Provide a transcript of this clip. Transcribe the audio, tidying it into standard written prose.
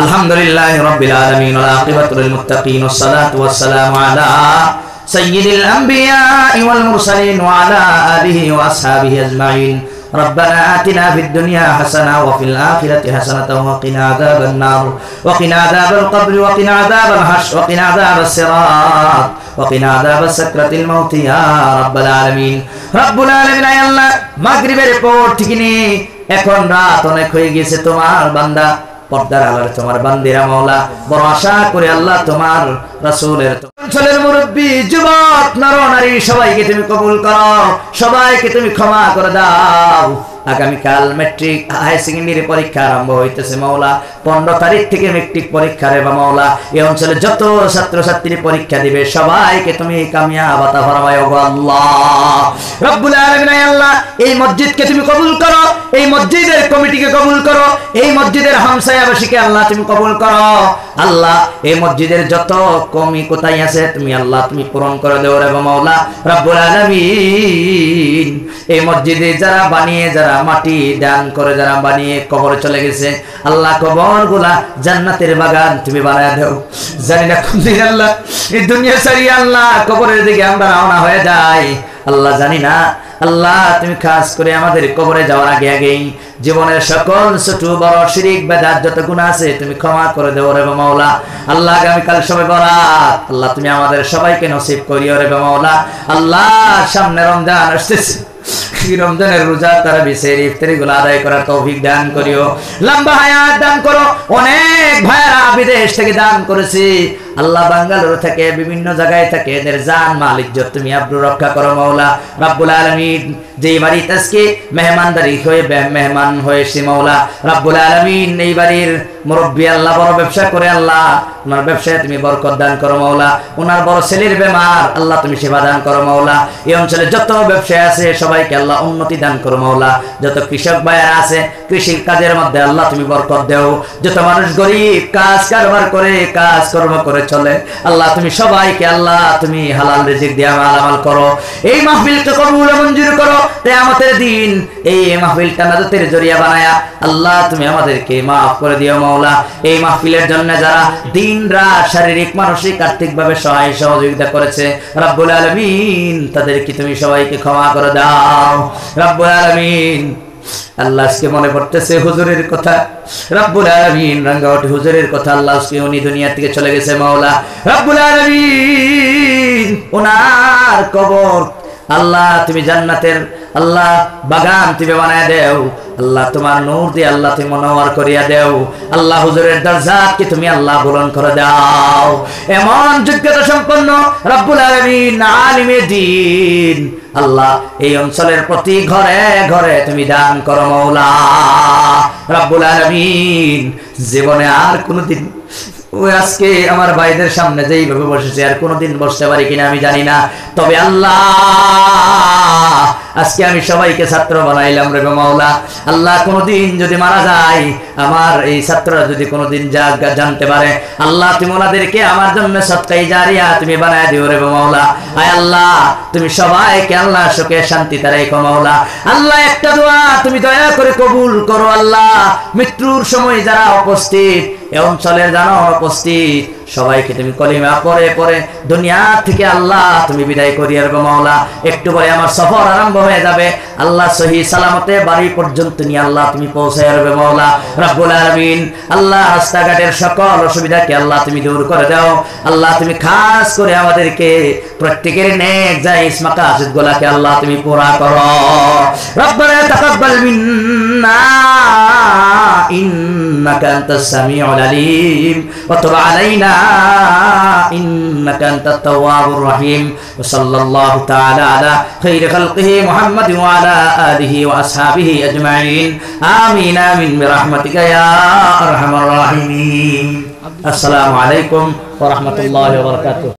আলহামদুলিল্লাহি রাব্বিল আলামিন ওয়াল আকিবাতু লিল মুত্তাকিন ওয়াসসালাতু ওয়াসসালামু আলা সাইয়্যিদিল আমবিয়া'i ওয়াল মুরসালিন ওয়া আলা আলিহি ওয়া আসহাবিহি আজমাইন। ربنا آتنا في الدنيا حسنة وفي الآخرة حسنة وقنا عذاب النار وقنا عذاب القبر وقنا عذاب الحشر وقنا عذاب الصراط وقنا عذاب سكرة الموت يا رب العالمين। رب العالمين يا الله মাগরিবের পর ঠিক নি এখন রাত অনেক হয়ে গেছে, তোমার বান্দা পর্দার আড়ালে তোমার বান্দিরা মাওলা বড় আশা করে আল্লাহ তোমার রাসূলের অঞ্চলের মুরব্বী যুবক নর নারী সবাইকে তুমি কবুল করো, সবাইকে তুমি ক্ষমা করে দাও। আগামীকাল মেট্রিক হাই সেকেন্ডারি পরীক্ষা আরম্ভ হইতেছে মাওলা, 15 তারিখ থেকে মেট্রিক পরীক্ষা রে বা মাওলা এই অঞ্চলে যত ছাত্রছাত্রী পরীক্ষা দিবে সবাইকে তুমি কামিয়াব আতা ফরমায়ো গো আল্লাহ রব্বুল আলামিন। আল্লাহ এই মসজিদকে তুমি কবুল করো, এই মসজিদের কমিটিকে কবুল করো, এই মসজিদের হামসায়াবাসীকে আল্লাহ তুমি কবুল করো। আল্লাহ এই মসজিদের যত কমি কোথায় আছে তুমি আল্লাহ তুমি পূরণ করে দেও রে মাওলা রব্বুল আলামিন। এই মসজিদে যারা বানিয়ে যারা মাটি দান করে যারা বানিয়ে কবরে চলে গেছে আল্লাহ কবরগুলা জান্নাতের বাগান তুমি বানায় দাও। জানি না কোন দিন আল্লাহ এই দুনিয়া ছাড়িয়ে আল্লাহ কবরের দিকে আমরা রওনা হয়ে যাই আল্লাহ জানি না। আল্লাহ তুমি খাস করে আমাদের কবরে যাওয়ার আগে আগেই জীবনের সকল ছোট বড় শিরক বেদাত যত গুনাহ আছে তুমি ক্ষমা করে দেও রে মাওলা। আল্লাহ আগামীকাল সবে বরাত আল্লাহ তুমি আমাদের সবাইকে নসিব করিও রে মাওলা। আল্লাহ সামনে রমজান আসতেছে, রমজানের রোজা তারাবি সেহরি ইফতারি গুলো আদায় করার তৌফিক দান করিও, লম্বা হায়াত দান করো। অনেক ভাইরা বিদেশ থেকে দান করেছে আল্লাহ, বাঙ্গালোর থেকে বিভিন্ন জায়গায় থেকে এদের জান মাল ইজ্জত তুমি আব্রু রক্ষা করো মাওলা রব্বুল আলামিন। যেই বাড়িতে আজকে মেহমানদারি হয়ে মেহমান হয়েছে মাওলা রব্বুল আলামিন, এই বাড়ির মুরব্বী আল্লাহ বড় ব্যবসা করে আল্লাহ ওনার ব্যবসায় তুমি বরকত দান করো মাওলা। ওনার বড় ছেলের বেমার আল্লাহ তুমি সেবা দান করো মাওলা। এই অঞ্চলে যত ব্যবসায় আছে সবাইকে আল্লাহ উন্নতি দান করো মাওলা। যত কৃষক ভাইয়েরা আছে কৃষি কাজের মধ্যে আল্লাহ তুমি বরকত দেও। যত মানুষ গরিব কাজ কারবার করে কাজ কর্ম করে চলে আল্লাহ তুমি সবাইকে আল্লাহ তুমি হালাল রিজিক দিয়ে আমাল করো। এই মাহফিলকে কবুল মঞ্জুর করো, কিয়ামতের দিন এই মাহফিলটা নাজাতের জরিয়া বানায়া আল্লাহ তুমি আমাদেরকে মাফ করে দিও মাওলা। এই মাহফিলের জন্য যারা দিন রাত শারীরিক মানসিক আর্থিকভাবে সহায় সহযোগিতা করেছে রব্বুল আলামিন তাদেরকে তুমি সবাইকে ক্ষমা করে দাও রব্বুল আলামিন। আল্লাহ আজকে মনে পড়তেছে হুজুরের কথা রব্বুল আলামিন, রাঙ্গাওয়াটি হুজুরের কথা আল্লাহ আজকে উনি দুনিয়া থেকে চলে গেছে মাওলা রব্বুল আলামিন। ওনার কবর আল্লাহ তুমি জান্নাতের আল্লাহ বাগান তুমি বানায় দেও আল্লাহ, তোমার নূর দিয়ে আল্লাহ তুমি মনোয়ার করিয়া দেও আল্লাহ। হুজুরের দরজাকে তুমি আল্লাহ বুলন্দ করে দাও। এমন যোগ্যতা সম্পন্ন রব্বুল আলামিন আলিমে দ্বীন আল্লাহ এই অঞ্চলের প্রতি ঘরে ঘরে তুমি দান করো মাওলা রব্বুল আলামিন। জীবনে আর কোনদিন ওই আজকে আমার ভাইদের সামনে যেইভাবে বসেছে আর কোনোদিন বসতে পারি কিনা আমি জানি না, তবে আল্লাহ আজকে আমি সবাইকে ছাত্র বানাইলাম রে মাওলা আল্লাহ। কোনোদিন যদি মারা যায় আমার এই ছাত্ররা যদি কোনোদিন জানতে পারে আল্লাহ তুমি ওনাদেরকে আমার জন্য সদকায়ে জারিয়া তুমি বানায় দিও রে মাওলা। আয় আল্লাহ তুমি সবাইকে আল্লাহ সুখে শান্তিতে রেখো মাওলা। আল্লাহ একটা দোয়া তুমি দয়া করে কবুল করো আল্লাহ। মৃত্যুর সময় যারা উপস্থিত এই অঞ্চলের যারা উপস্থিত সবাইকে তুমি কলিমা পড়ে পড়ে দুনিয়া থেকে আল্লাহ তুমি বিদায় করিয়ে রাখো মাওলা। একটু পরে আমার সফর আরম্ভ হয়ে যাবে আল্লাহ সহি সালামতে বাড়ি পর্যন্ত নিয়ে আল্লাহ তুমি পৌঁছে রাখবে মাওলা রব্বুল আলামিন। আল্লাহ রাস্তাঘাটের সকল অসুবিধাকে আল্লাহ তুমি দূর করে দাও আল্লাহ। তুমি খাস করে আমাদেরকে প্রত্যেকের নেক জায়েজ মাকাসিদ গুলাকে আল্লাহ তুমি পুরা করো। রব্বানা তাকাব্বাল মিন্না ইন্নাকা আনতাস সামিউল আলিম ওয়া তুব আলাইনা ইন্নাকা আনতাত তাওয়াবুর রহিম। ওয়া সাল্লাল্লাহু তাআলা আলা খায়রি খালকিহি মুহাম্মাদিন ওয়া আলা আলিহি ওয়া আসহাবিহি আজমাইন। আমিন আমিন বিরহমাতিকা ইয়া আরহামার রাহিমিন। আসসালামু আলাইকুম ওয়া রাহমাতুল্লাহি ওয়া বারাকাতুহু।